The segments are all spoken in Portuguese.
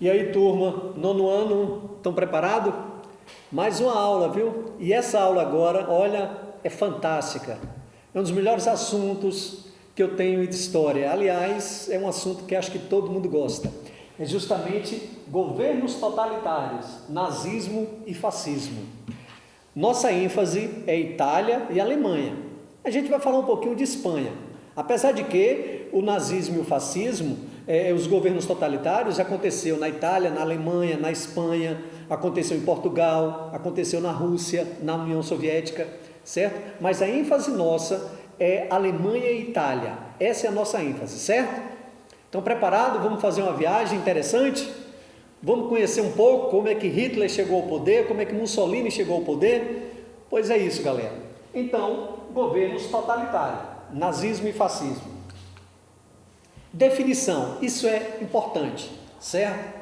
E aí, turma, nono ano, estão preparados? Mais uma aula, viu? E essa aula agora, olha, é fantástica. É um dos melhores assuntos que eu tenho de história. Aliás, é um assunto que acho que todo mundo gosta. É justamente governos totalitários, nazismo e fascismo. Nossa ênfase é Itália e Alemanha. A gente vai falar um pouquinho de Espanha. Apesar de que o nazismo e o fascismo, os governos totalitários, aconteceu na Itália, na Alemanha, na Espanha, aconteceu em Portugal, aconteceu na Rússia, na União Soviética, certo? Mas a ênfase nossa é Alemanha e Itália. Essa é a nossa ênfase, certo? Então, preparado? Vamos fazer uma viagem interessante? Vamos conhecer um pouco como é que Hitler chegou ao poder, como é que Mussolini chegou ao poder? Pois é isso, galera. Então, governos totalitários, nazismo e fascismo. Definição, isso é importante, certo?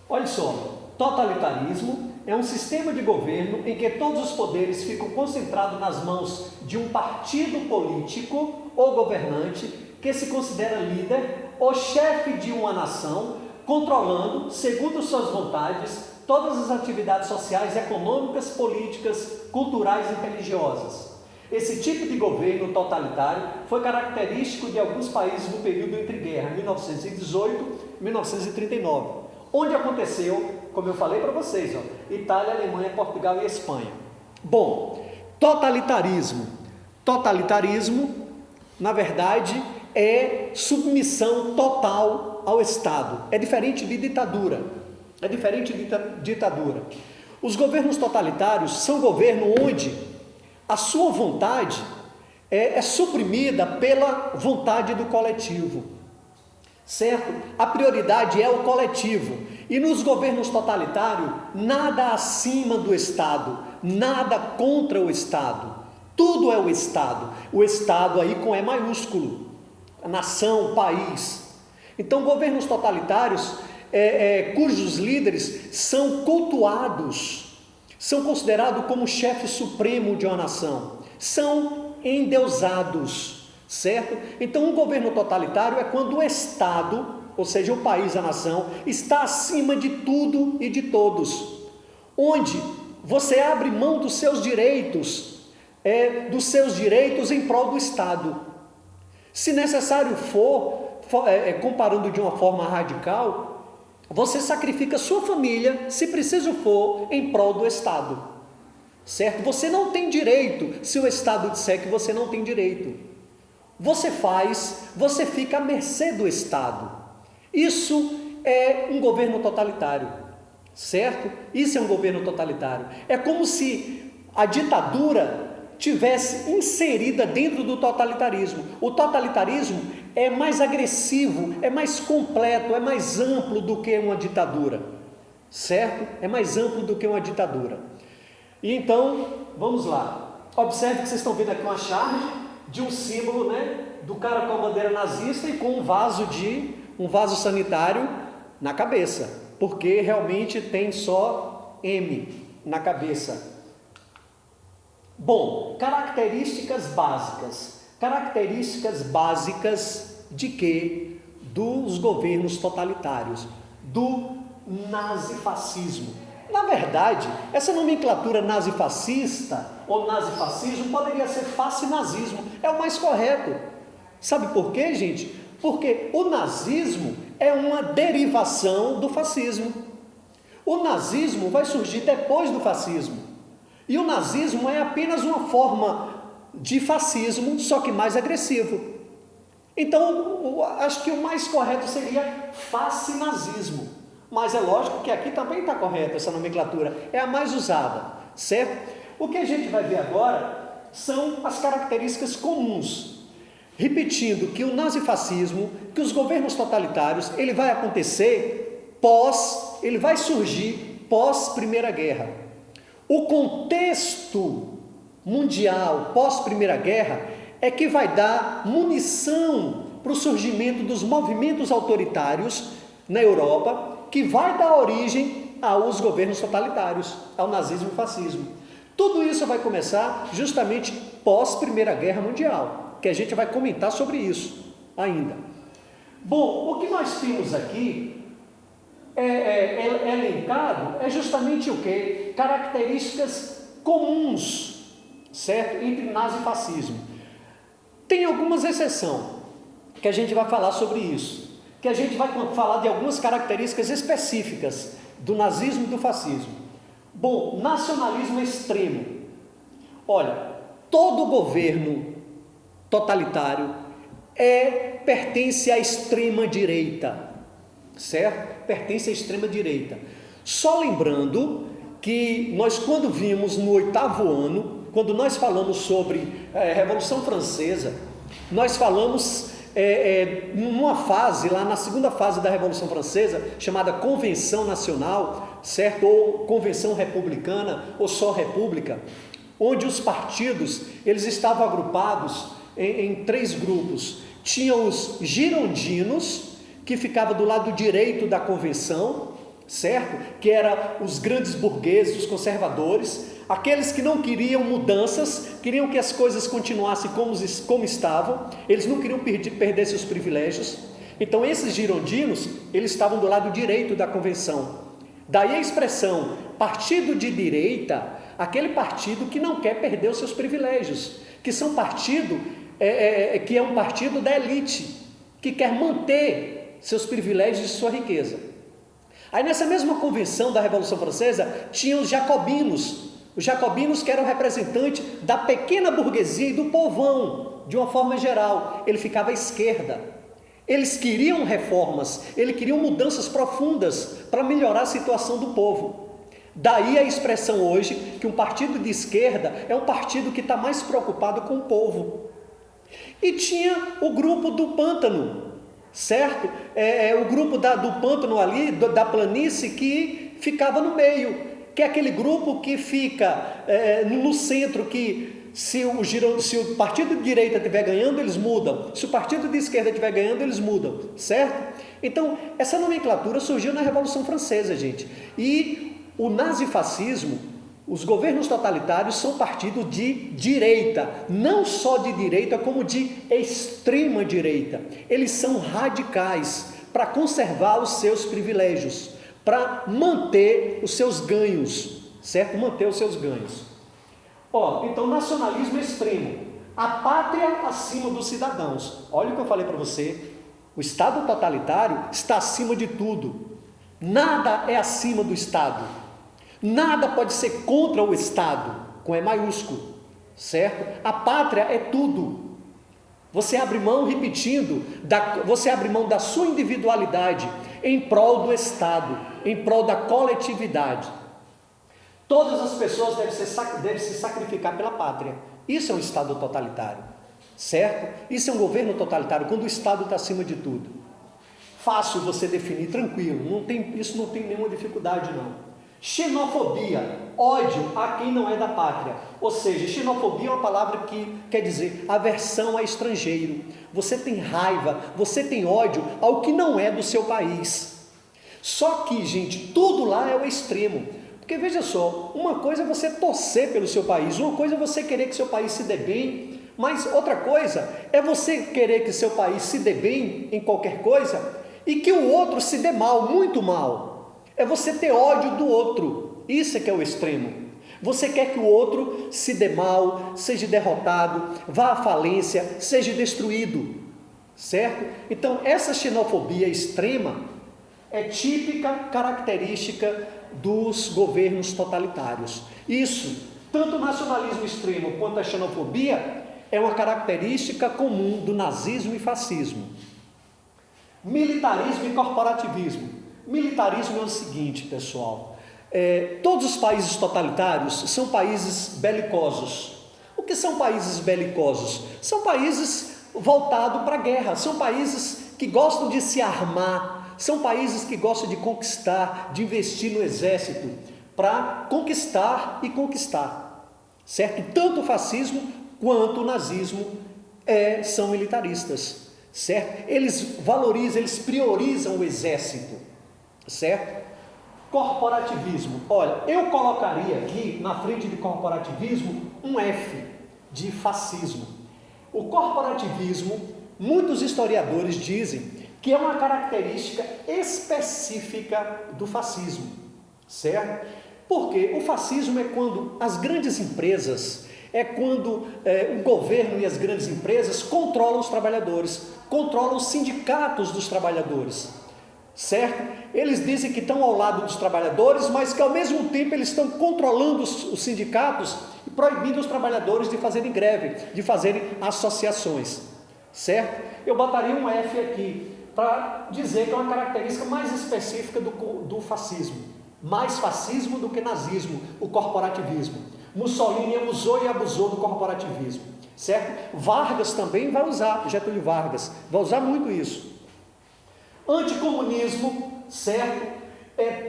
Olha só, totalitarismo é um sistema de governo em que todos os poderes ficam concentrados nas mãos de um partido político ou governante que se considera líder ou chefe de uma nação, controlando, segundo suas vontades, todas as atividades sociais, econômicas, políticas, culturais e religiosas. Esse tipo de governo totalitário foi característico de alguns países no período entre guerras, 1918 e 1939, onde aconteceu, como eu falei para vocês, Itália, Alemanha, Portugal e Espanha. Bom, totalitarismo. Totalitarismo, na verdade, é submissão total ao Estado. É diferente de ditadura. É diferente de ditadura. Os governos totalitários são governos onde a sua vontade é suprimida pela vontade do coletivo, certo? A prioridade é o coletivo. E nos governos totalitários, nada acima do Estado, nada contra o Estado. Tudo é o Estado aí com E maiúsculo, a nação, o país. Então, governos totalitários, cujos líderes são cultuados, são considerados como chefe supremo de uma nação, são endeusados, certo? Então, um governo totalitário é quando o Estado, ou seja, o país, a nação, está acima de tudo e de todos, onde você abre mão dos seus direitos em prol do Estado. Se necessário for, comparando de uma forma radical, você sacrifica sua família, se preciso for, em prol do Estado, certo? Você não tem direito, se o Estado disser que você não tem direito. Você fica à mercê do Estado. Isso é um governo totalitário, certo? Isso é um governo totalitário. É como se a ditadura tivesse inserida dentro do totalitarismo. O totalitarismo é mais agressivo, é mais completo, é mais amplo do que uma ditadura, certo? É mais amplo do que uma ditadura. E então, vamos lá. Observe que vocês estão vendo aqui uma charge de um símbolo, do cara com a bandeira nazista e com um vaso sanitário na cabeça, porque realmente tem só M na cabeça. Bom, características básicas. Características básicas de quê? Dos governos totalitários, do nazifascismo. Na verdade, essa nomenclatura nazifascista ou nazifascismo poderia ser fascinazismo, é o mais correto. Sabe por quê, gente? Porque o nazismo é uma derivação do fascismo. O nazismo vai surgir depois do fascismo. E o nazismo é apenas uma forma de fascismo, só que mais agressivo. Então, acho que o mais correto seria fascinazismo. Mas é lógico que aqui também está correta essa nomenclatura, é a mais usada, certo? O que a gente vai ver agora são as características comuns. Repetindo que o nazifascismo, que os governos totalitários, ele vai acontecer ele vai surgir pós Primeira Guerra. O contexto mundial pós-Primeira Guerra é que vai dar munição para o surgimento dos movimentos autoritários na Europa, que vai dar origem aos governos totalitários, ao nazismo e fascismo. Tudo isso vai começar justamente pós-Primeira Guerra Mundial, que a gente vai comentar sobre isso ainda. Bom, o que nós temos aqui elencado é justamente o quê? Características comuns, certo? Entre nazifascismo. Tem algumas exceções, que a gente vai falar sobre isso, que a gente vai falar de algumas características específicas do nazismo e do fascismo. Bom, nacionalismo extremo. Olha, todo governo totalitário pertence à extrema direita, certo? Pertence à extrema direita. Só lembrando que nós, quando vimos no 8º ano, quando nós falamos sobre Revolução Francesa, nós falamos numa fase, lá na segunda fase da Revolução Francesa, chamada Convenção Nacional, certo? Ou Convenção Republicana, ou só República, onde os partidos, eles estavam agrupados em 3 grupos. Tinha os girondinos, que ficava do lado direito da convenção, certo? Que eram os grandes burgueses, os conservadores, aqueles que não queriam mudanças, queriam que as coisas continuassem como estavam, eles não queriam perder seus privilégios. Então esses girondinos, eles estavam do lado direito da convenção. Daí a expressão partido de direita, aquele partido que não quer perder os seus privilégios, que são que é um partido da elite, que quer manter seus privilégios e sua riqueza. Aí nessa mesma convenção da Revolução Francesa, tinha os jacobinos que eram representantes da pequena burguesia e do povão, de uma forma geral. Ele ficava à esquerda. Eles queriam reformas, eles queriam mudanças profundas para melhorar a situação do povo. Daí a expressão hoje que um partido de esquerda é um partido que está mais preocupado com o povo. E tinha o grupo do pântano, certo? O grupo do pântano ali, da planície, que ficava no meio, que é aquele grupo que fica no centro, que se o partido de direita estiver ganhando, eles mudam, se o partido de esquerda estiver ganhando, eles mudam, certo? Então, essa nomenclatura surgiu na Revolução Francesa, gente, e o nazifascismo, os governos totalitários são partidos de direita, não só de direita, como de extrema direita. Eles são radicais para conservar os seus privilégios, para manter os seus ganhos, certo? Manter os seus ganhos. Então, nacionalismo extremo, a pátria acima dos cidadãos. Olha o que eu falei para você, o Estado totalitário está acima de tudo, nada é acima do Estado, nada pode ser contra o Estado, com E maiúsculo, certo? A pátria é tudo. Você abre mão, repetindo, você abre mão da sua individualidade em prol do Estado, em prol da coletividade. Todas as pessoas devem se sacrificar pela pátria. Isso é um Estado totalitário, certo? Isso é um governo totalitário, quando o Estado está acima de tudo. Fácil você definir, tranquilo, isso não tem nenhuma dificuldade não. Xenofobia, ódio a quem não é da pátria. Ou seja, xenofobia é uma palavra que quer dizer aversão a estrangeiro. Você tem raiva, você tem ódio ao que não é do seu país. Só que, gente, tudo lá é o extremo. Porque veja só, uma coisa é você torcer pelo seu país, uma coisa é você querer que seu país se dê bem, mas outra coisa é você querer que seu país se dê bem em qualquer coisa e que o outro se dê mal, muito mal. É você ter ódio do outro, isso é que é o extremo. Você quer que o outro se dê mal, seja derrotado, vá à falência, seja destruído, certo? Então essa xenofobia extrema é típica característica dos governos totalitários. Isso, tanto o nacionalismo extremo quanto a xenofobia, é uma característica comum do nazismo e fascismo. Militarismo e corporativismo. Militarismo é o seguinte, pessoal, todos os países totalitários são países belicosos. O que são países belicosos? São países voltados para a guerra, são países que gostam de se armar, são países que gostam de conquistar, de investir no exército, para conquistar e conquistar, certo? Tanto o fascismo quanto o nazismo são militaristas, certo? Eles valorizam, eles priorizam o exército, certo? Corporativismo, olha, eu colocaria aqui na frente de corporativismo um F de fascismo. O corporativismo, muitos historiadores dizem que é uma característica específica do fascismo, certo? Porque o fascismo é quando as grandes empresas, é quando o governo e as grandes empresas controlam os trabalhadores, controlam os sindicatos dos trabalhadores, certo? Eles dizem que estão ao lado dos trabalhadores, mas que ao mesmo tempo eles estão controlando os sindicatos e proibindo os trabalhadores de fazerem greve, de fazerem associações, certo? Eu botaria um F aqui para dizer que é uma característica mais específica do fascismo, mais fascismo do que nazismo, o corporativismo. Mussolini usou e abusou do corporativismo, certo? Vargas também vai usar, Getúlio Vargas, vai usar muito isso. Anticomunismo, certo?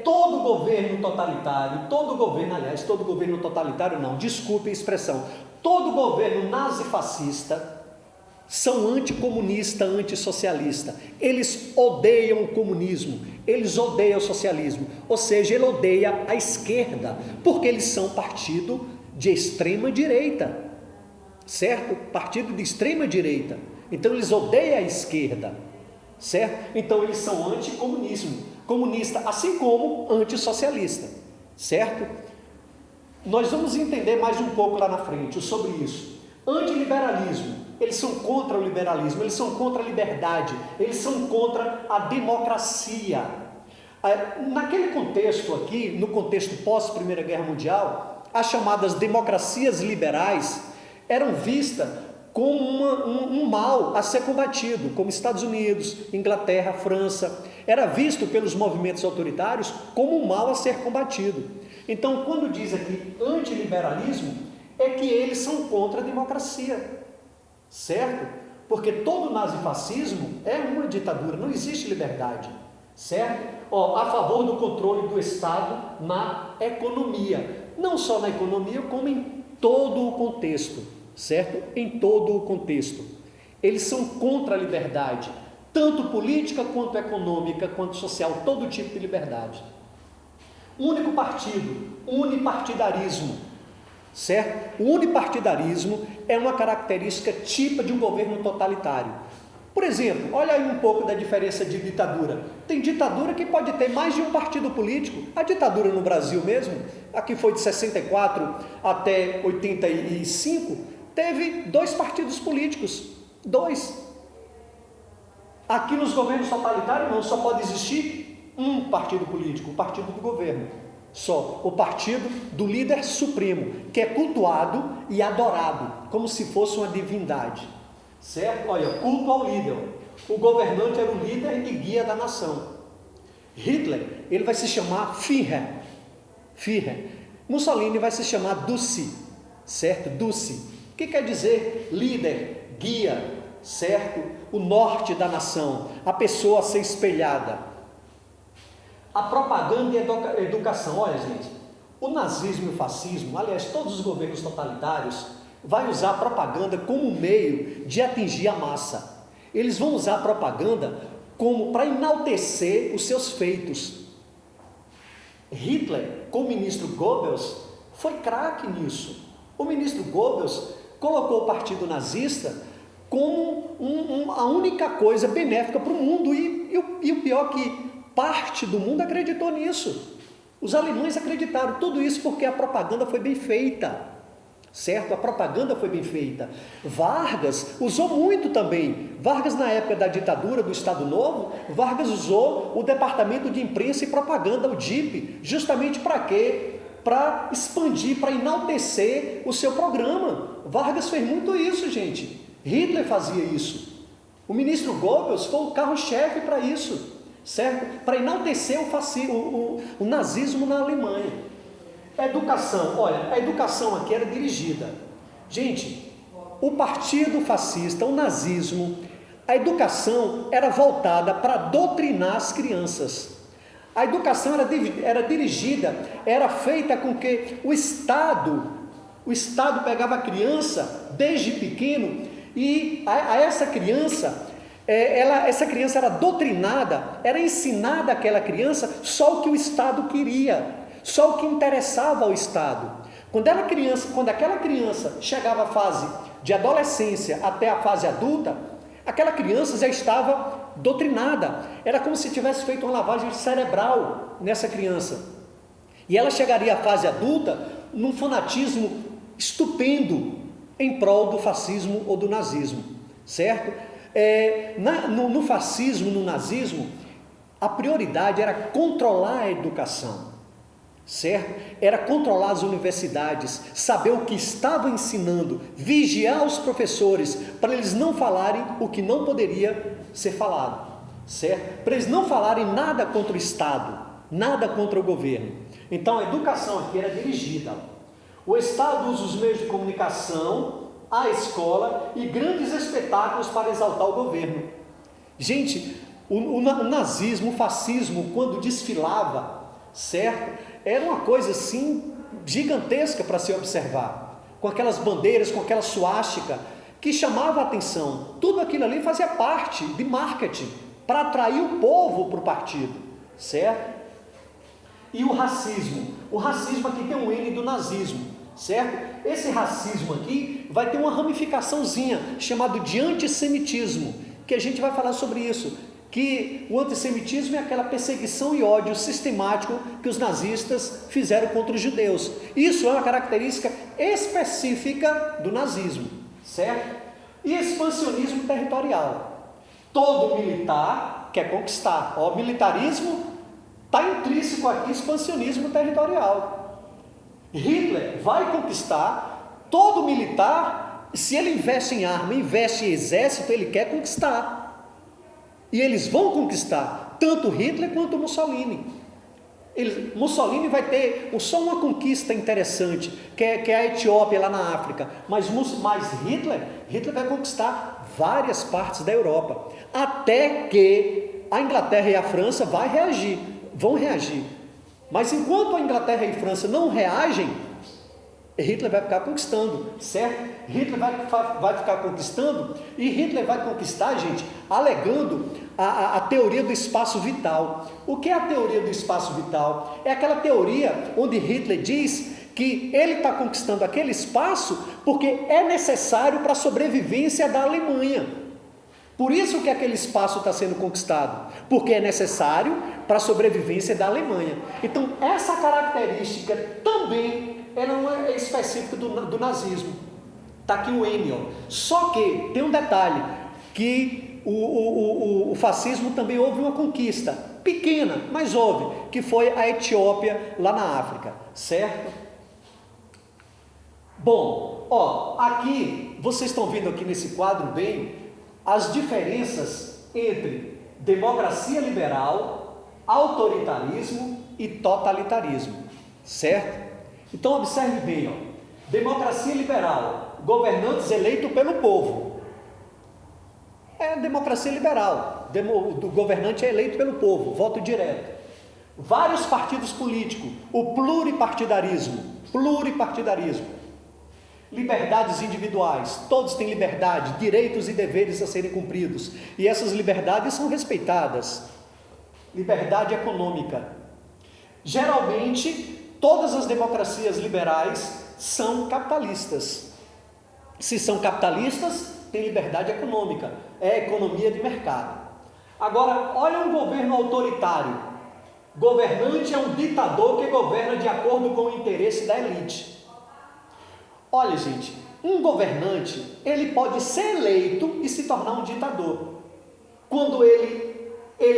Todo governo totalitário, todo governo totalitário não, desculpe a expressão, todo governo nazifascista são anticomunista, antissocialista. Eles odeiam o comunismo, eles odeiam o socialismo, ou seja, ele odeia a esquerda, porque eles são partido de extrema direita, certo? Partido de extrema direita. Então eles odeiam a esquerda, certo? Então eles são comunista, assim como antissocialista, certo? Nós vamos entender mais um pouco lá na frente sobre isso. Antiliberalismo. Eles são contra o liberalismo, eles são contra a liberdade, eles são contra a democracia. Naquele contexto aqui, no contexto pós-Primeira Guerra Mundial, as chamadas democracias liberais eram vistas como um mal a ser combatido, como Estados Unidos, Inglaterra, França. Era visto pelos movimentos autoritários como um mal a ser combatido. Então, quando diz aqui antiliberalismo, é que eles são contra a democracia. Certo? Porque todo nazifascismo é uma ditadura, não existe liberdade, certo? A favor do controle do Estado na economia, não só na economia, como em todo o contexto, certo? Em todo o contexto. Eles são contra a liberdade, tanto política quanto econômica, quanto social, todo tipo de liberdade. Único partido, unipartidarismo. Certo? O unipartidarismo é uma característica típica de um governo totalitário. Por exemplo, olha aí um pouco da diferença de ditadura. Tem ditadura que pode ter mais de um partido político. A ditadura no Brasil mesmo, aqui foi de 64 até 85, teve 2 partidos políticos. 2. Aqui nos governos totalitários não, só pode existir um partido político, o partido do governo. Só o partido do líder supremo, que é cultuado e adorado, como se fosse uma divindade, certo? Olha, culto ao líder. O governante era o líder e guia da nação. Hitler, ele vai se chamar Führer. Mussolini vai se chamar Duce, certo? Duce. O que quer dizer líder, guia, certo? O norte da nação, a pessoa a ser espelhada. A propaganda e a educação. Olha, gente, o nazismo e o fascismo, aliás, todos os governos totalitários, vai usar a propaganda como meio de atingir a massa. Eles vão usar a propaganda como para enaltecer os seus feitos. Hitler, com o ministro Goebbels, foi craque nisso. O ministro Goebbels colocou o partido nazista como a única coisa benéfica para o mundo e o pior que parte do mundo acreditou nisso. Os alemães acreditaram, tudo isso porque a propaganda foi bem feita, certo? A propaganda foi bem feita. Vargas usou muito também. Vargas, na época da ditadura do Estado Novo, Vargas usou o Departamento de Imprensa e Propaganda, o DIP, justamente para quê? Para expandir, para enaltecer o seu programa. Vargas fez muito isso, gente. Hitler fazia isso. O ministro Goebbels foi o carro-chefe para isso, certo? Para enaltecer o nazismo na Alemanha. A educação, olha, a educação aqui era dirigida. Gente, o partido fascista, o nazismo, a educação era voltada para doutrinar as crianças. A educação era dirigida, era feita com que o Estado pegava a criança desde pequeno e a essa criança... essa criança era doutrinada, era ensinada àquela criança só o que o Estado queria, só o que interessava ao Estado. Quando aquela criança chegava à fase de adolescência até a fase adulta, aquela criança já estava doutrinada. Era como se tivesse feito uma lavagem cerebral nessa criança. E ela chegaria à fase adulta num fanatismo estupendo em prol do fascismo ou do nazismo, certo? No fascismo, no nazismo, a prioridade era controlar a educação, certo? Era controlar as universidades, saber o que estavam ensinando, vigiar os professores, para eles não falarem o que não poderia ser falado, certo? Para eles não falarem nada contra o Estado, nada contra o governo. Então a educação aqui era dirigida. O Estado usa os meios de comunicação, a escola e grandes espetáculos para exaltar o governo. Gente, o nazismo, o fascismo, quando desfilava, certo? Era uma coisa assim gigantesca para se observar, com aquelas bandeiras, com aquela suástica, que chamava a atenção. Tudo aquilo ali fazia parte de marketing, para atrair o povo para o partido, certo? E o racismo aqui tem um N do nazismo, certo? Esse racismo aqui vai ter uma ramificaçãozinha, chamado de antissemitismo, que a gente vai falar sobre isso, que o antissemitismo é aquela perseguição e ódio sistemático que os nazistas fizeram contra os judeus. Isso é uma característica específica do nazismo, certo? E expansionismo territorial. Todo militar quer conquistar. O militarismo está intrínseco aqui, expansionismo territorial. Hitler vai conquistar. Todo militar, se ele investe em arma, investe em exército, ele quer conquistar. E eles vão conquistar, tanto Hitler quanto Mussolini. Mussolini vai ter só uma conquista interessante, que é a Etiópia lá na África. Mas Hitler vai conquistar várias partes da Europa. Até que a Inglaterra e a França vão reagir. Mas enquanto a Inglaterra e a França não reagem, Hitler vai ficar conquistando, certo? Hitler vai ficar conquistando, e Hitler vai conquistar, gente, alegando a teoria do espaço vital. O que é a teoria do espaço vital? É aquela teoria onde Hitler diz que ele está conquistando aquele espaço porque é necessário para a sobrevivência da Alemanha. Por isso que aquele espaço está sendo conquistado, porque é necessário para a sobrevivência da Alemanha. Então, essa característica também ela é específica do nazismo. Está aqui o N, ó. Só que tem um detalhe, que o fascismo também houve uma conquista, pequena, mas houve, que foi a Etiópia lá na África, certo? Bom, ó, aqui, vocês estão vendo aqui nesse quadro bem, as diferenças entre democracia liberal, autoritarismo e totalitarismo, certo? Então observe bem, ó. Democracia liberal, governantes eleitos pelo povo. É democracia liberal, o governante é eleito pelo povo, voto direto. Vários partidos políticos, o pluripartidarismo. Liberdades individuais, todos têm liberdade, direitos e deveres a serem cumpridos, e essas liberdades são respeitadas. Liberdade econômica. Geralmente, todas as democracias liberais são capitalistas. Se são capitalistas, tem liberdade econômica, é economia de mercado. Agora, olha um governo autoritário. Governante é um ditador que governa de acordo com o interesse da elite. Olha, gente, um governante, ele pode ser eleito e se tornar um ditador, quando ele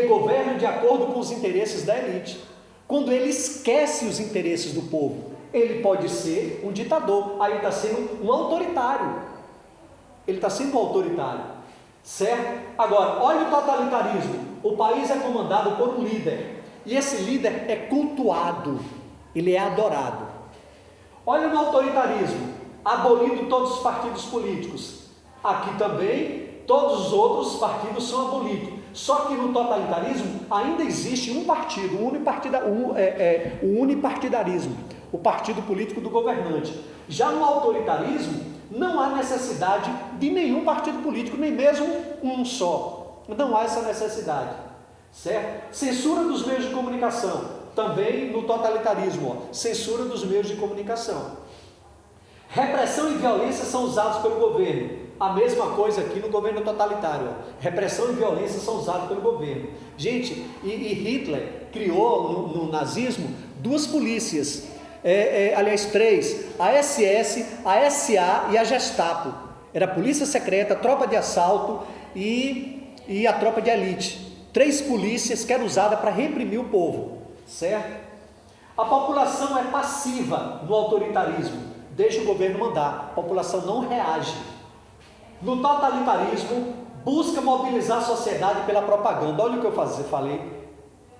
governa de acordo com os interesses da elite. Quando ele esquece os interesses do povo, ele pode ser um ditador, aí ele está sendo um autoritário. Ele está sendo um autoritário, certo? Agora, olha o totalitarismo. O país é comandado por um líder, e esse líder é cultuado, ele é adorado. Olha no autoritarismo, abolindo todos os partidos políticos. Aqui também, todos os outros partidos são abolidos. Só que no totalitarismo ainda existe um partido, o unipartidarismo, o partido político do governante. Já no autoritarismo, não há necessidade de nenhum partido político, nem mesmo um só. Não há essa necessidade, certo? Censura dos meios de comunicação, também no totalitarismo, ó, censura dos meios de comunicação. Repressão e violência são usados pelo governo. A mesma coisa aqui no governo totalitário. Repressão e violência são usados pelo governo. Gente, e Hitler criou no nazismo duas polícias, aliás três, a SS, a SA e a Gestapo. Era a polícia secreta, a tropa de assalto e a tropa de elite. Três polícias que eram usadas para reprimir o povo, certo? A população é passiva no autoritarismo, deixa o governo mandar, a população não reage. No totalitarismo, busca mobilizar a sociedade pela propaganda. Olha o que eu falei.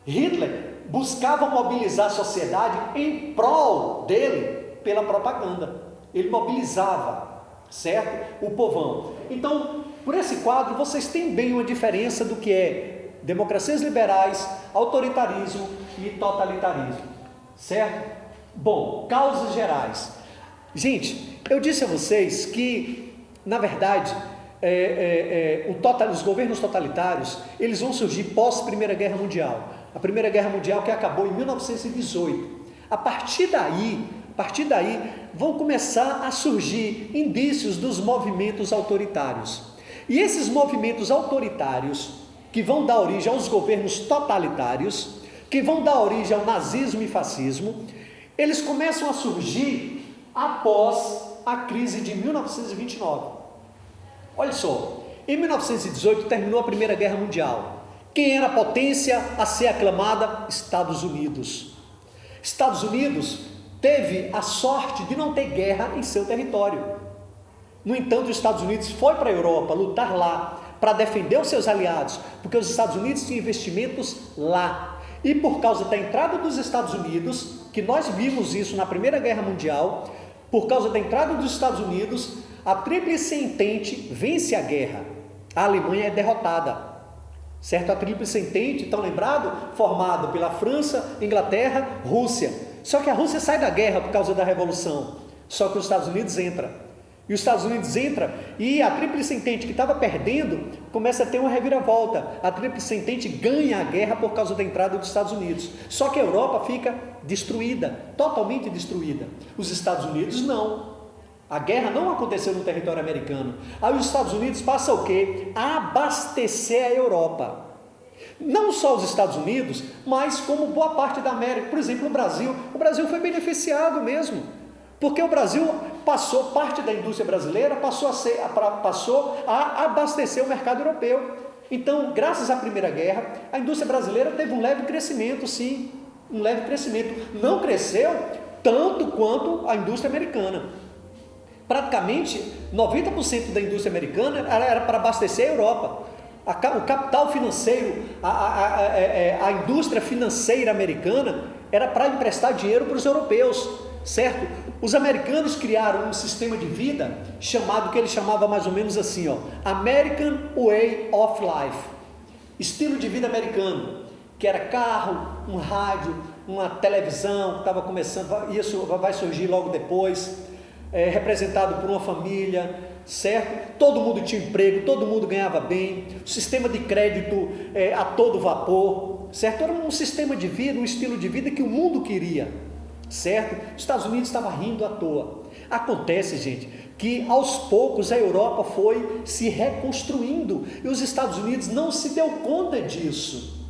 Hitler buscava mobilizar a sociedade em prol dele pela propaganda. Ele mobilizava, certo? O povão. Então, por esse quadro, vocês têm bem uma diferença do que é democracias liberais, autoritarismo e totalitarismo, certo? Bom, causas gerais. Gente, eu disse a vocês que, na verdade, os governos totalitários, eles vão surgir pós Primeira Guerra Mundial. A Primeira Guerra Mundial que acabou em 1918. A partir daí, vão começar a surgir indícios dos movimentos autoritários. E esses movimentos autoritários, que vão dar origem aos governos totalitários, que vão dar origem ao nazismo e fascismo, eles começam a surgir após a crise de 1929. Olha só, em 1918 terminou a Primeira Guerra Mundial. Quem era a potência a ser aclamada? Estados Unidos. Estados Unidos teve a sorte de não ter guerra em seu território. No entanto, os Estados Unidos foi para a Europa lutar lá, para defender os seus aliados, porque os Estados Unidos tinham investimentos lá. E por causa da entrada dos Estados Unidos, que nós vimos isso na Primeira Guerra Mundial, por causa da entrada dos Estados Unidos, a Tríplice Entente vence a guerra. A Alemanha é derrotada, certo? A Tríplice Entente, estão lembrados? Formada pela França, Inglaterra, Rússia. Só que a Rússia sai da guerra por causa da Revolução. Só que os Estados Unidos entra. E os Estados Unidos entra e a Tríplice Entente, que estava perdendo, começa a ter uma reviravolta. A Tríplice Entente ganha a guerra por causa da entrada dos Estados Unidos. Só que a Europa fica destruída, totalmente destruída. Os Estados Unidos não. A guerra não aconteceu no território americano. Aí os Estados Unidos passam o quê? A abastecer a Europa. Não só os Estados Unidos, mas como boa parte da América. Por exemplo, o Brasil foi beneficiado mesmo. Porque o Brasil passou, parte da indústria brasileira passou a abastecer o mercado europeu. Então, graças à Primeira Guerra, a indústria brasileira teve um leve crescimento, sim, um leve crescimento. Não cresceu tanto quanto a indústria americana. Praticamente 90% da indústria americana era para abastecer a Europa. O capital financeiro, a indústria financeira americana era para emprestar dinheiro para os europeus, certo? Os americanos criaram um sistema de vida chamado, que ele chamava mais ou menos assim, American Way of Life, estilo de vida americano, que era carro, um rádio, uma televisão que estava começando, isso vai surgir logo depois, representado por uma família, certo? Todo mundo tinha emprego, todo mundo ganhava bem, o sistema de crédito a todo vapor, certo? Era um sistema de vida, um estilo de vida que o mundo queria, certo? Os Estados Unidos estavam rindo à toa. Acontece, gente, que aos poucos a Europa foi se reconstruindo e os Estados Unidos não se deu conta disso.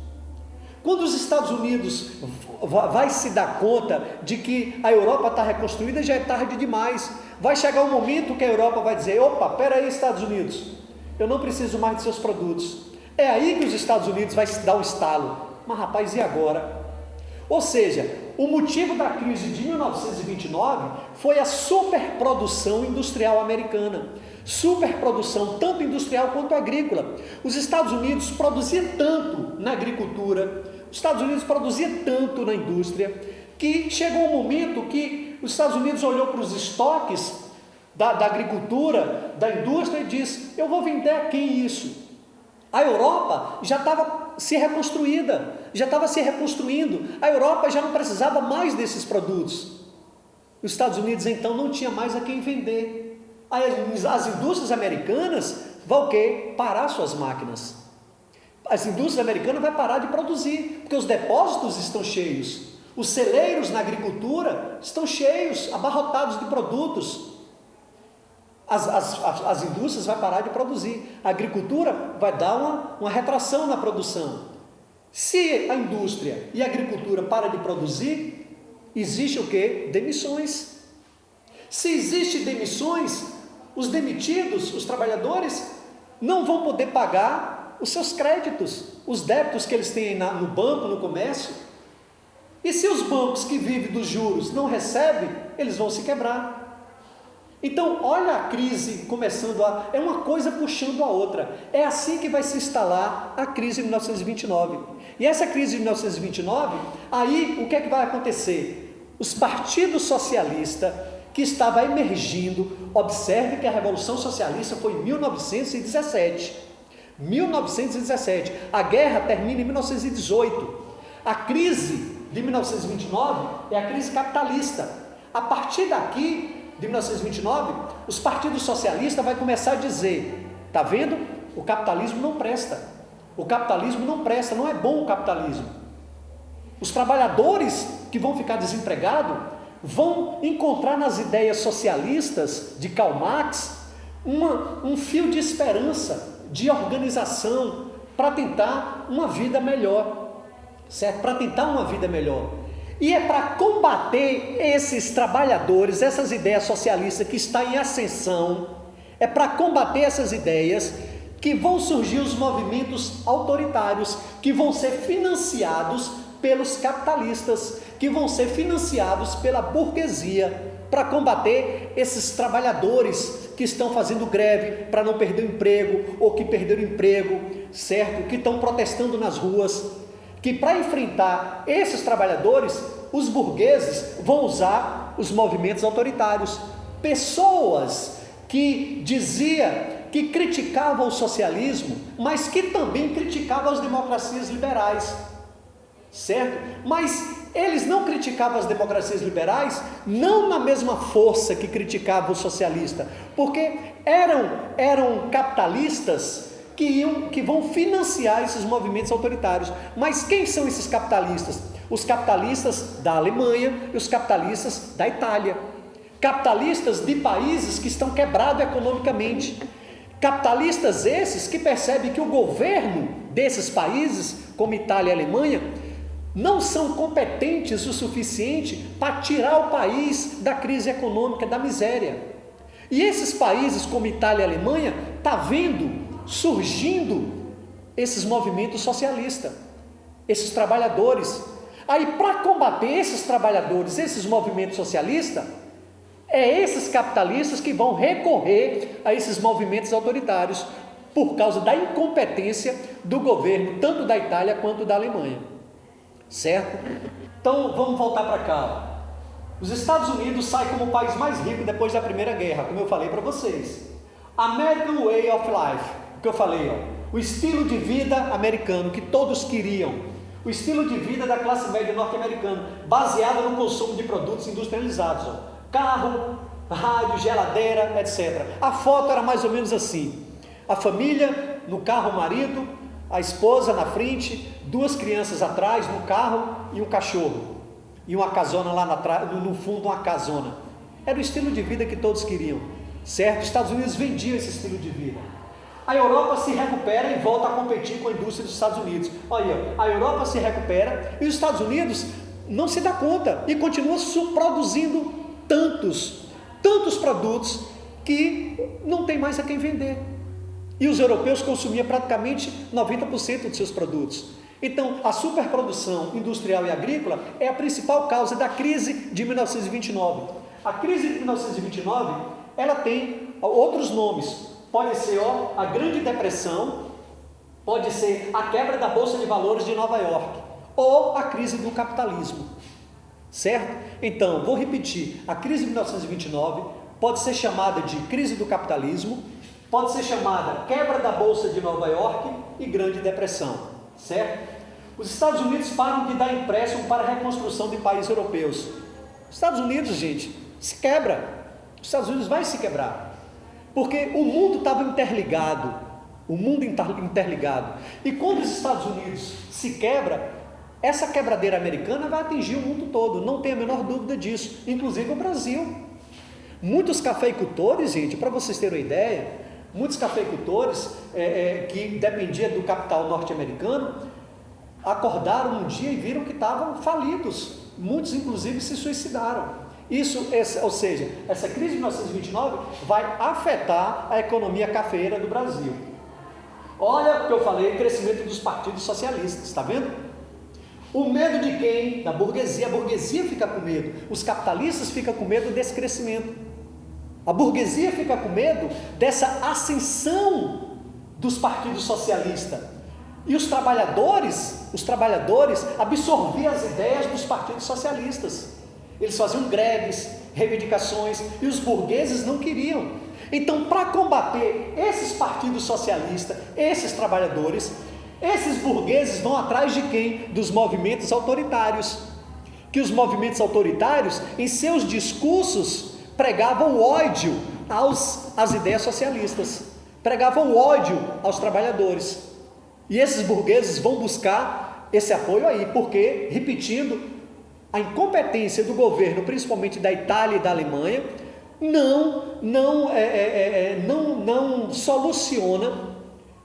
Quando os Estados Unidos vai se dar conta de que a Europa está reconstruída, já é tarde demais. Vai chegar um momento que a Europa vai dizer: opa, peraí, Estados Unidos, eu não preciso mais de seus produtos. É aí que os Estados Unidos vai dar um estalo. Mas rapaz, e agora? Ou seja, o motivo da crise de 1929 foi a superprodução industrial americana. Superprodução, tanto industrial quanto agrícola. Os Estados Unidos produziam tanto na agricultura, os Estados Unidos produziam tanto na indústria, que chegou um momento que os Estados Unidos olhou para os estoques da agricultura, da indústria e disse: eu vou vender a quem isso? A Europa já estava se reconstruindo, a Europa já não precisava mais desses produtos. Os Estados Unidos então não tinha mais a quem vender. As indústrias americanas vão o quê? Parar suas máquinas. As indústrias americanas vão parar de produzir, porque os depósitos estão cheios. Os celeiros na agricultura estão cheios, abarrotados de produtos. as indústrias vão parar de produzir, a agricultura vai dar uma retração na produção. Se a indústria e a agricultura param de produzir, existe o quê? Demissões. Se existe demissões, os demitidos, os trabalhadores, não vão poder pagar os seus créditos, os débitos que eles têm no banco, no comércio. E se os bancos que vivem dos juros não recebem, eles vão se quebrar. Então, olha a crise começando é uma coisa puxando a outra. É assim que vai se instalar a crise de 1929. E essa crise de 1929, aí o que é que vai acontecer? Os partidos socialistas que estavam emergindo, observe que a Revolução Socialista foi em 1917. 1917. A guerra termina em 1918. A crise de 1929 é a crise capitalista. A partir daqui, de 1929, os partidos socialistas vão começar a dizer, está vendo? O capitalismo não presta. O capitalismo não presta, não é bom o capitalismo. Os trabalhadores que vão ficar desempregados vão encontrar nas ideias socialistas de Karl Marx um fio de esperança, de organização, para tentar uma vida melhor, certo? Para tentar uma vida melhor. E é para combater esses trabalhadores, essas ideias socialistas que estão em ascensão, é para combater essas ideias que vão surgir os movimentos autoritários, que vão ser financiados pelos capitalistas, que vão ser financiados pela burguesia, para combater esses trabalhadores que estão fazendo greve para não perder o emprego, ou que perderam o emprego, certo? Que estão protestando nas ruas. Que para enfrentar esses trabalhadores, os burgueses vão usar os movimentos autoritários. Pessoas que que criticavam o socialismo, mas que também criticavam as democracias liberais, certo? Mas eles não criticavam as democracias liberais, não na mesma força que criticavam o socialista, porque eram capitalistas que vão financiar esses movimentos autoritários. Mas quem são esses capitalistas? Os capitalistas da Alemanha e os capitalistas da Itália. Capitalistas de países que estão quebrados economicamente. Capitalistas esses que percebem que o governo desses países, como Itália e Alemanha, não são competentes o suficiente para tirar o país da crise econômica, da miséria. E esses países, como Itália e Alemanha, está vendo surgindo esses movimentos socialistas, esses trabalhadores. Aí, para combater esses trabalhadores, esses movimentos socialistas, é esses capitalistas que vão recorrer a esses movimentos autoritários, por causa da incompetência do governo, tanto da Itália quanto da Alemanha, certo? Então, vamos voltar para cá. Os Estados Unidos saem como o país mais rico depois da Primeira Guerra, como eu falei para vocês. American Way of Life, que eu falei, o estilo de vida americano que todos queriam, o estilo de vida da classe média norte-americana, baseado no consumo de produtos industrializados, carro, rádio, geladeira, etc. A foto era mais ou menos assim: a família no carro, o marido, a esposa na frente, duas crianças atrás no carro e um cachorro, e uma casona lá no fundo, uma casona. Era o estilo de vida que todos queriam, certo? Os Estados Unidos vendiam esse estilo de vida. A Europa se recupera e volta a competir com a indústria dos Estados Unidos. Olha, a Europa se recupera e os Estados Unidos não se dá conta e continua produzindo tantos produtos que não tem mais a quem vender. E os europeus consumiam praticamente 90% dos seus produtos. Então, a superprodução industrial e agrícola é a principal causa da crise de 1929. A crise de 1929, ela tem outros nomes. Pode ser a Grande Depressão, pode ser a quebra da Bolsa de Valores de Nova York, ou a crise do capitalismo, certo? Então, vou repetir, a crise de 1929 pode ser chamada de crise do capitalismo, pode ser chamada quebra da Bolsa de Nova York e Grande Depressão, certo? Os Estados Unidos param de dar empréstimo para a reconstrução de países europeus. Os Estados Unidos, gente, se quebra, os Estados Unidos vai se quebrar. Porque o mundo estava interligado, e quando os Estados Unidos se quebra, essa quebradeira americana vai atingir o mundo todo, não tem a menor dúvida disso, inclusive o Brasil. Muitos cafeicultores, gente, para vocês terem uma ideia, muitos cafeicultores que dependiam do capital norte-americano, acordaram um dia e viram que estavam falidos. Muitos, inclusive, se suicidaram. Ou seja, essa crise de 1929 vai afetar a economia cafeeira do Brasil. Olha o que eu falei, crescimento dos partidos socialistas, está vendo? O medo de quem? Da burguesia. A burguesia fica com medo, os capitalistas ficam com medo desse crescimento. A burguesia fica com medo dessa ascensão dos partidos socialistas. E os trabalhadores absorviam as ideias dos partidos socialistas. Eles faziam greves, reivindicações, e os burgueses não queriam. Então, para combater esses partidos socialistas, esses trabalhadores, esses burgueses vão atrás de quem? Dos movimentos autoritários. Que os movimentos autoritários, em seus discursos, pregavam ódio às ideias socialistas, pregavam ódio aos trabalhadores. E esses burgueses vão buscar esse apoio aí, porque, repetindo, a incompetência do governo, principalmente da Itália e da Alemanha, não soluciona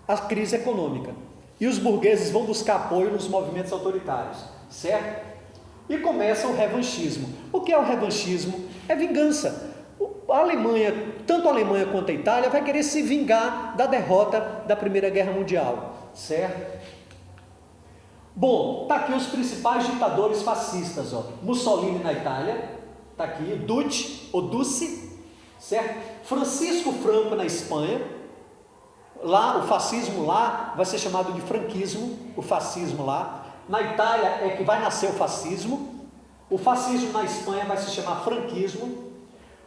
a crise econômica. E os burgueses vão buscar apoio nos movimentos autoritários, certo? E começa o revanchismo. O que é o revanchismo? É vingança. A Alemanha, tanto a Alemanha quanto a Itália, vai querer se vingar da derrota da Primeira Guerra Mundial, certo? Bom, está aqui os principais ditadores fascistas, ó. Mussolini na Itália, está aqui, Duce, certo? Francisco Franco na Espanha. Lá, o fascismo lá vai ser chamado de franquismo, o fascismo lá. Na Itália é que vai nascer o fascismo. O fascismo na Espanha vai se chamar franquismo.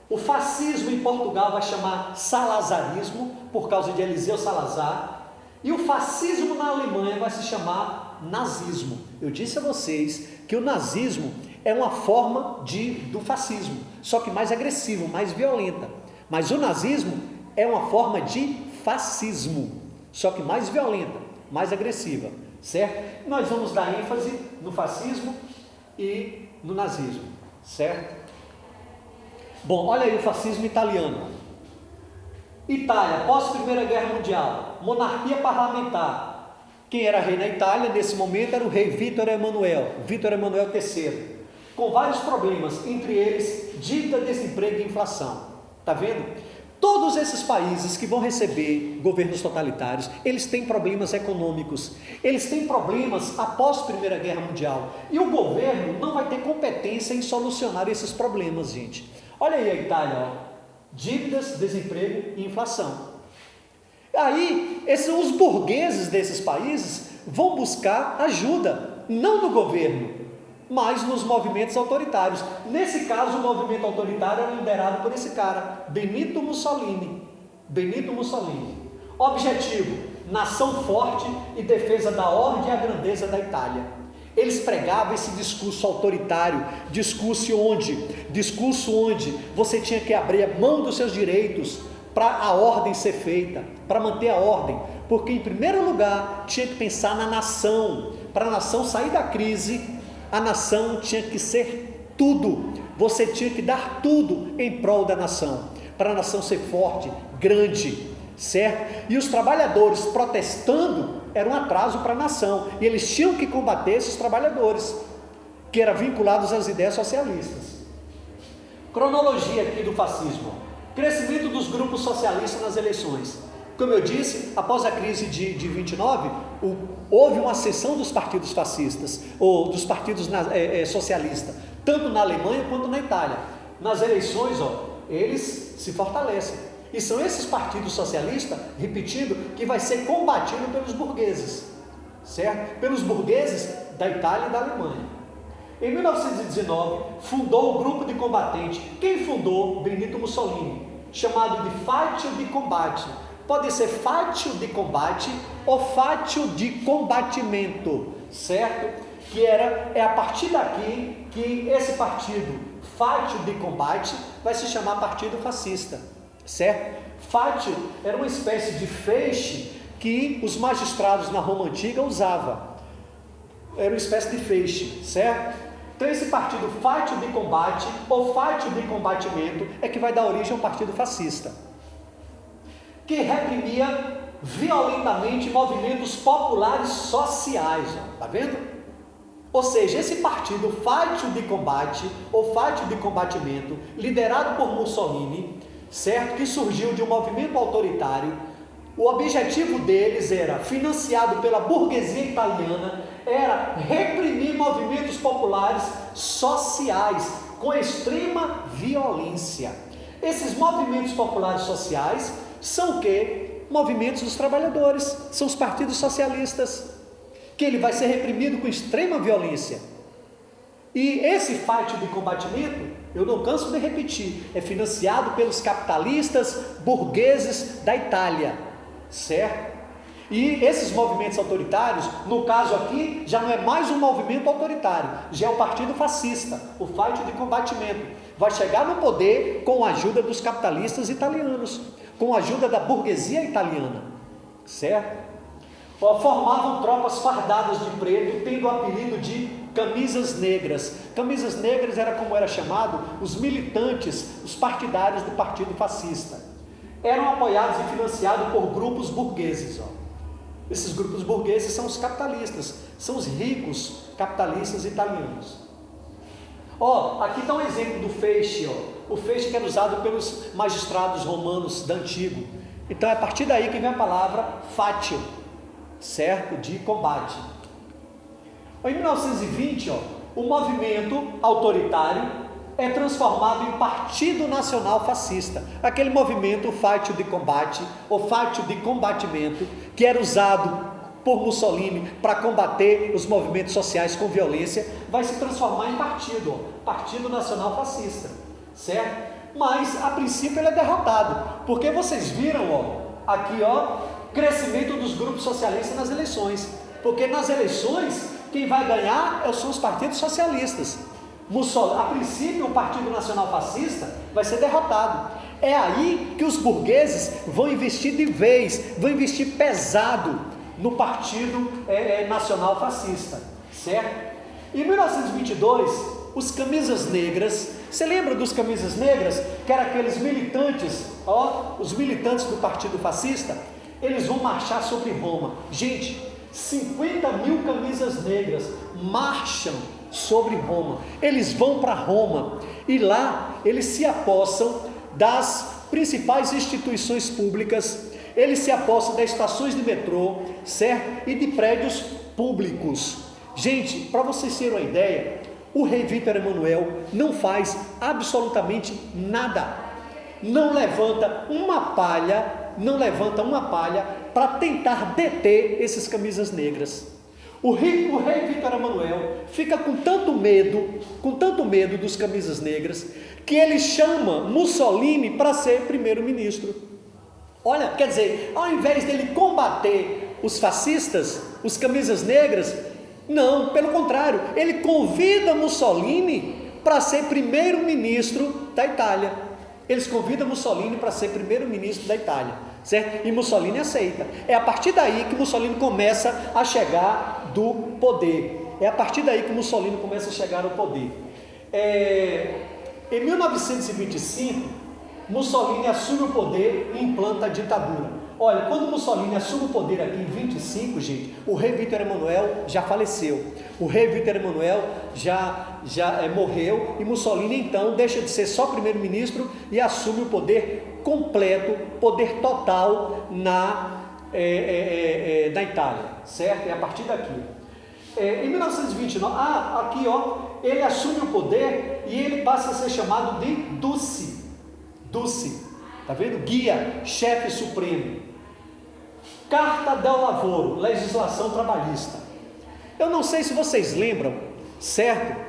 O fascismo em Portugal vai chamar salazarismo, por causa de Eliseu Salazar. E o fascismo na Alemanha vai se chamar nazismo. Eu disse a vocês que o nazismo é uma forma do fascismo, só que mais agressivo, mais violenta. Mas o nazismo é uma forma de fascismo, só que mais violenta, mais agressiva, certo? Nós vamos dar ênfase no fascismo e no nazismo, certo? Bom, olha aí o fascismo italiano. Itália, pós-Primeira Guerra Mundial, monarquia parlamentar. Quem era rei na Itália nesse momento era o rei Vítor Emanuel III, com vários problemas, entre eles dívida, desemprego e inflação. Está vendo? Todos esses países que vão receber governos totalitários, eles têm problemas econômicos, eles têm problemas após a Primeira Guerra Mundial, e o governo não vai ter competência em solucionar esses problemas, gente. Olha aí a Itália, ó. Dívidas, desemprego e inflação. Aí, os burgueses desses países vão buscar ajuda, não no governo, mas nos movimentos autoritários. Nesse caso, o movimento autoritário era liderado por esse cara, Benito Mussolini. Objetivo: nação forte e defesa da ordem e a grandeza da Itália. Eles pregavam esse discurso autoritário, discurso onde você tinha que abrir a mão dos seus direitos para a ordem ser feita, para manter a ordem, porque em primeiro lugar tinha que pensar na nação. Para a nação sair da crise, a nação tinha que ser tudo, você tinha que dar tudo em prol da nação, para a nação ser forte, grande, certo? E os trabalhadores protestando era um atraso para a nação, e eles tinham que combater esses trabalhadores, que eram vinculados às ideias socialistas. Cronologia aqui do fascismo: crescimento dos grupos socialistas nas eleições. Como eu disse, após a crise de 29, houve uma ascensão dos partidos fascistas, ou dos partidos socialistas, tanto na Alemanha quanto na Itália. Nas eleições, eles se fortalecem. E são esses partidos socialistas, repetindo, que vai ser combatido pelos burgueses, certo? Pelos burgueses da Itália e da Alemanha. Em 1919, fundou o grupo de combatente. Quem fundou? Benito Mussolini, chamado de Fátio de Combate. Pode ser Fátio de Combate ou Fátio de Combatimento, certo? Que é a partir daqui que esse partido, Fátio de Combate, vai se chamar Partido Fascista, certo? Fátio era uma espécie de feixe que os magistrados na Roma Antiga usavam. Era uma espécie de feixe, certo? Então esse partido Fátio de Combate, ou Fátio de Combatimento, é que vai dar origem ao partido fascista, que reprimia violentamente movimentos populares sociais, tá vendo? Ou seja, esse partido Fátio de Combate, ou Fátio de Combatimento, liderado por Mussolini, certo? Que surgiu de um movimento autoritário. O objetivo deles era, financiado pela burguesia italiana, era reprimir movimentos populares sociais com extrema violência. Esses movimentos populares sociais são o quê? Movimentos dos trabalhadores, são os partidos socialistas, que ele vai ser reprimido com extrema violência. E esse Fátio de Combatimento, eu não canso de repetir, é financiado pelos capitalistas burgueses da Itália, certo? E esses movimentos autoritários, no caso aqui, já não é mais um movimento autoritário, já é o partido fascista, o Fátio de Combatimento, vai chegar no poder com a ajuda dos capitalistas italianos, com a ajuda da burguesia italiana, certo? Formavam tropas fardadas de preto, tendo o apelido de camisas negras. Camisas negras era como era chamado os militantes, os partidários do partido fascista. Eram apoiados e financiados por grupos burgueses. Esses grupos burgueses são os capitalistas, são os ricos capitalistas italianos. Aqui está um exemplo do feixe, o feixe que era usado pelos magistrados romanos da antigo. Então é a partir daí que vem a palavra fátio, certo? De combate. Em 1920, o movimento autoritário é transformado em Partido Nacional Fascista. Aquele movimento Fátio de Combate, ou Fátio de Combatimento, que era usado por Mussolini para combater os movimentos sociais com violência, vai se transformar em Partido Nacional Fascista, certo? Mas a princípio ele é derrotado, porque vocês viram, aqui, crescimento dos grupos socialistas nas eleições, porque nas eleições quem vai ganhar são os partidos socialistas. A princípio o Partido Nacional Fascista vai ser derrotado. É aí que os burgueses vão investir de vez, vão investir pesado no Partido Nacional Fascista, certo? Em 1922, os camisas negras, você lembra dos camisas negras, que eram aqueles militantes, os militantes do Partido Fascista? Eles vão marchar sobre Roma. Gente, 50 mil camisas negras marcham sobre Roma. Eles vão para Roma e lá eles se apossam das principais instituições públicas, eles se apossam das estações de metrô, certo? E de prédios públicos. Gente, para vocês terem uma ideia, o rei Vítor Emanuel não faz absolutamente nada, não levanta uma palha para tentar deter esses camisas negras. O rei Vítor Emanuel fica com tanto medo dos camisas negras, que ele chama Mussolini para ser primeiro-ministro. Olha, quer dizer, ao invés dele combater os fascistas, os camisas negras, não, pelo contrário, ele convida Mussolini para ser primeiro-ministro da Itália. Eles convidam Mussolini para ser primeiro-ministro da Itália, certo? E Mussolini aceita. É a partir daí que Mussolini começa a chegar do poder. Em 1925, Mussolini assume o poder e implanta a ditadura. Olha, quando Mussolini assume o poder aqui em 25, gente, o rei Vítor Emanuel já faleceu. O rei Vítor Emanuel já morreu, e Mussolini então deixa de ser só primeiro-ministro e assume o poder completo, poder total na Itália, certo? É a partir daqui. Em 1929, ele assume o poder e ele passa a ser chamado de Duce, tá vendo? Guia, chefe supremo. Carta del Lavoro, legislação trabalhista. Eu não sei se vocês lembram, certo?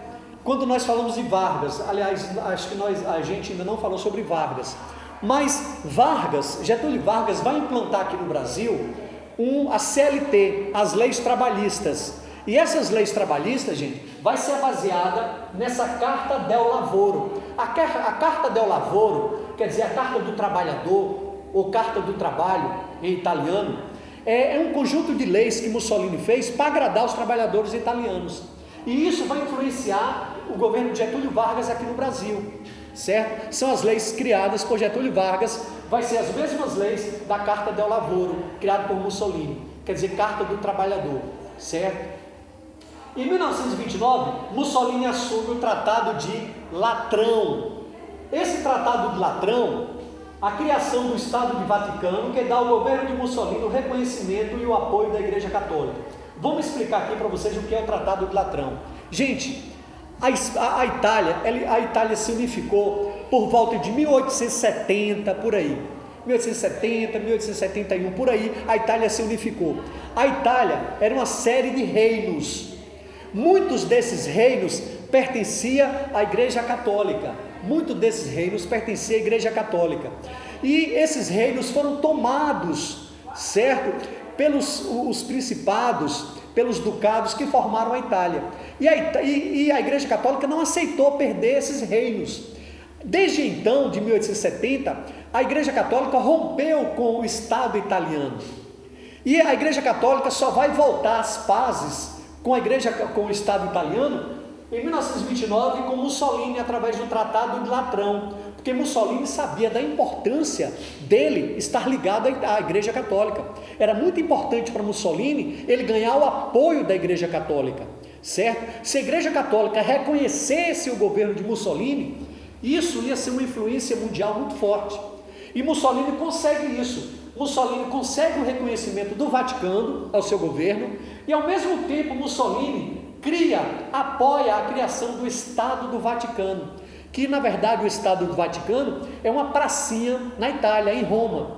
Quando nós falamos de Vargas, aliás, acho que a gente ainda não falou sobre Vargas, mas Getúlio Vargas vai implantar aqui no Brasil a CLT, as leis trabalhistas. E essas leis trabalhistas, gente, vai ser baseada nessa Carta del Lavoro. A Carta del Lavoro, quer dizer, a Carta do Trabalhador, ou Carta do Trabalho em italiano, é um conjunto de leis que Mussolini fez para agradar os trabalhadores italianos. E isso vai influenciar o governo de Getúlio Vargas aqui no Brasil, certo? São as leis criadas por Getúlio Vargas, vai ser as mesmas leis da Carta del Lavoro, criada por Mussolini, quer dizer, Carta do Trabalhador, certo? Em 1929, Mussolini assume o Tratado de Latrão. Esse Tratado de Latrão, a criação do Estado de Vaticano, que dá ao governo de Mussolini o reconhecimento e o apoio da Igreja Católica. Vamos explicar aqui para vocês o que é o Tratado de Latrão. Gente, a Itália se unificou por volta de 1870, por aí. 1870, 1871, por aí, a Itália se unificou. A Itália era uma série de reinos. Muitos desses reinos pertenciam à Igreja Católica. Muitos desses reinos pertenciam à Igreja Católica. E esses reinos foram tomados, certo? Pelos os principados, pelos ducados que formaram a Itália. E a Igreja Católica não aceitou perder esses reinos. Desde então, de 1870, a Igreja Católica rompeu com o Estado italiano. E a Igreja Católica só vai voltar às pazes com o Estado italiano em 1929, com Mussolini, através do Tratado de Latrão, porque Mussolini sabia da importância dele estar ligado à Igreja Católica. Era muito importante para Mussolini ele ganhar o apoio da Igreja Católica, certo? Se a Igreja Católica reconhecesse o governo de Mussolini, isso ia ser uma influência mundial muito forte. E Mussolini consegue isso. Mussolini consegue o reconhecimento do Vaticano ao seu governo, e ao mesmo tempo Mussolini apoia a criação do Estado do Vaticano, que na verdade o Estado do Vaticano é uma pracinha na Itália, em Roma,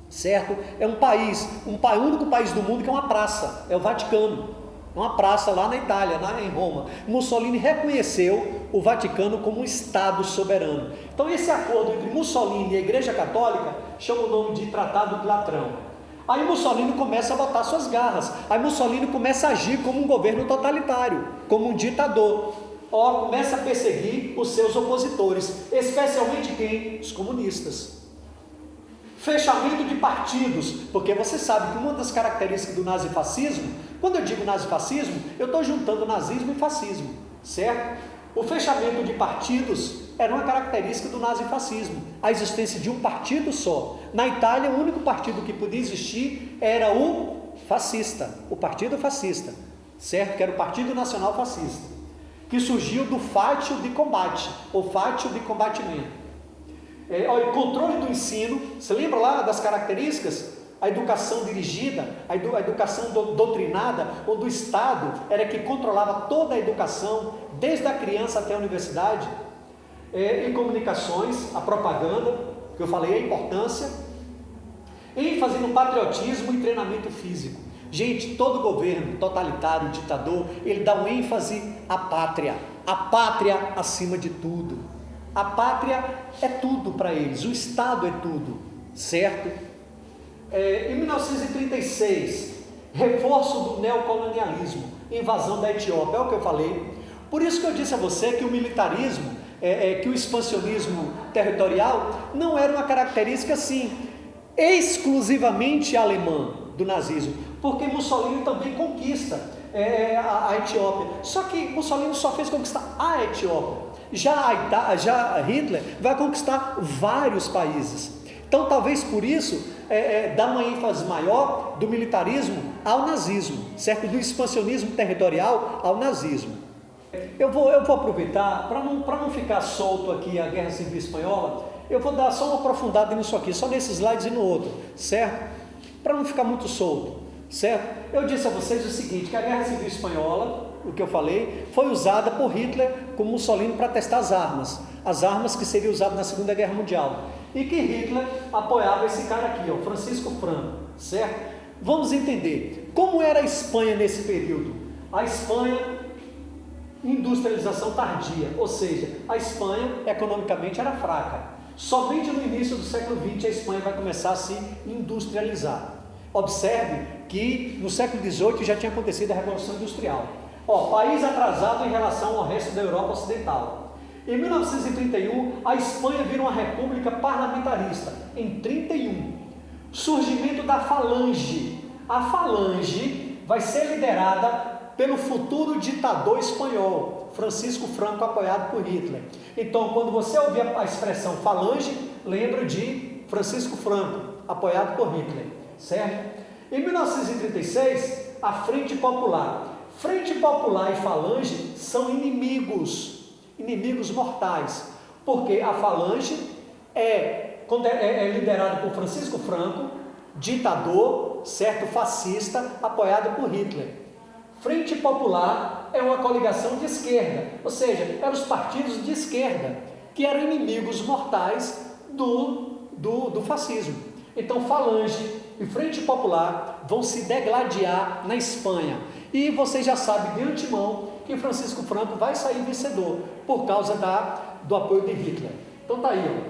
certo? É um país, o único país do mundo que é uma praça, é o Vaticano, é uma praça lá na Itália, em Roma. Mussolini reconheceu o Vaticano como um Estado soberano. Então esse acordo entre Mussolini e a Igreja Católica chama o nome de Tratado de Latrão. Aí Mussolini começa a botar suas garras, aí Mussolini começa a agir como um governo totalitário, como um ditador. Começa a perseguir os seus opositores, especialmente quem? Os comunistas. Fechamento de partidos, porque você sabe que uma das características do nazifascismo, quando eu digo nazifascismo, eu estou juntando nazismo e fascismo, certo? O fechamento de partidos era uma característica do nazifascismo, a existência de um partido só. Na Itália, o único partido que podia existir era o fascista, o Partido Fascista, certo? Que era o Partido Nacional Fascista, que surgiu do Fátio de Combate, ou Fátio de Combatimento. O controle do ensino, você lembra lá das características? A educação dirigida, a educação doutrinada, onde o Estado era que controlava toda a educação, desde a criança até a universidade. E comunicações, a propaganda, que eu falei, a importância, ênfase no patriotismo e treinamento físico. Gente, todo governo totalitário, ditador, ele dá um ênfase à pátria acima de tudo. A pátria é tudo para eles, o Estado é tudo, certo? Em 1936, reforço do neocolonialismo, invasão da Etiópia, é o que eu falei. Por isso que eu disse a você que o militarismo, que o expansionismo territorial não era uma característica assim, exclusivamente alemã do nazismo, porque Mussolini também conquista a Etiópia, só que Mussolini só fez conquistar a Etiópia, já Hitler vai conquistar vários países. Então talvez por isso dá uma ênfase maior do militarismo ao nazismo, certo? Do expansionismo territorial ao nazismo. Eu vou aproveitar, para não ficar solto aqui a Guerra Civil Espanhola, eu vou dar só uma aprofundada nisso aqui, só nesse slide e no outro, certo? Para não ficar muito solto, certo? Eu disse a vocês o seguinte, que a Guerra Civil Espanhola, o que eu falei, foi usada por Hitler com Mussolini para testar as armas que seriam usadas na Segunda Guerra Mundial, e que Hitler apoiava esse cara aqui, Francisco Franco, certo? Vamos entender, como era a Espanha nesse período? A Espanha, industrialização tardia, ou seja, a Espanha economicamente era fraca. Somente no início do século XX a Espanha vai começar a se industrializar. Observe que no século XVIII já tinha acontecido a Revolução Industrial. País atrasado em relação ao resto da Europa Ocidental. Em 1931, a Espanha vira uma república parlamentarista. Em 31, surgimento da Falange. A Falange vai ser liderada pelo futuro ditador espanhol, Francisco Franco, apoiado por Hitler. Então, quando você ouvir a expressão falange, lembra de Francisco Franco, apoiado por Hitler, certo? Em 1936, a Frente Popular. Frente Popular e falange são inimigos mortais, porque a falange é liderada por Francisco Franco, ditador, certo, fascista, apoiado por Hitler. Frente Popular é uma coligação de esquerda, ou seja, eram os partidos de esquerda, que eram inimigos mortais do fascismo. Então, falange e Frente Popular vão se degladiar na Espanha. E vocês já sabem de antemão que Francisco Franco vai sair vencedor, por causa do apoio de Hitler. Então tá aí,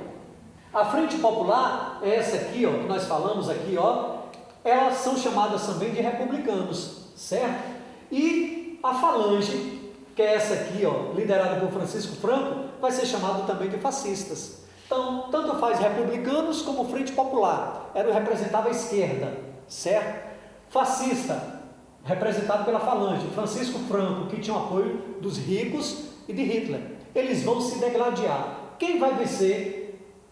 ó. A Frente Popular é essa aqui, ó, que nós falamos aqui, ó, elas são chamadas também de republicanos, certo? E a falange, que é essa aqui, ó, liderada por Francisco Franco, vai ser chamada também de fascistas. Então, tanto faz republicanos como Frente Popular, representava a esquerda, certo? Fascista, representado pela falange, Francisco Franco, que tinha o apoio dos ricos e de Hitler. Eles vão se degladiar. Quem vai vencer?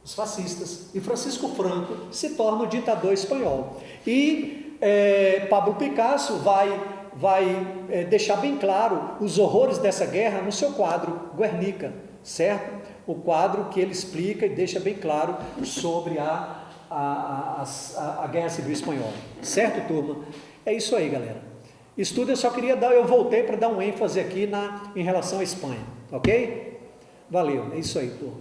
Os fascistas. E Francisco Franco se torna o ditador espanhol. E Pablo Picasso vai deixar bem claro os horrores dessa guerra no seu quadro Guernica, certo? O quadro que ele explica e deixa bem claro sobre a Guerra Civil Espanhola. Certo, turma? É isso aí, galera. Estudo, eu voltei para dar um ênfase aqui em relação à Espanha, ok? Valeu, é isso aí, turma.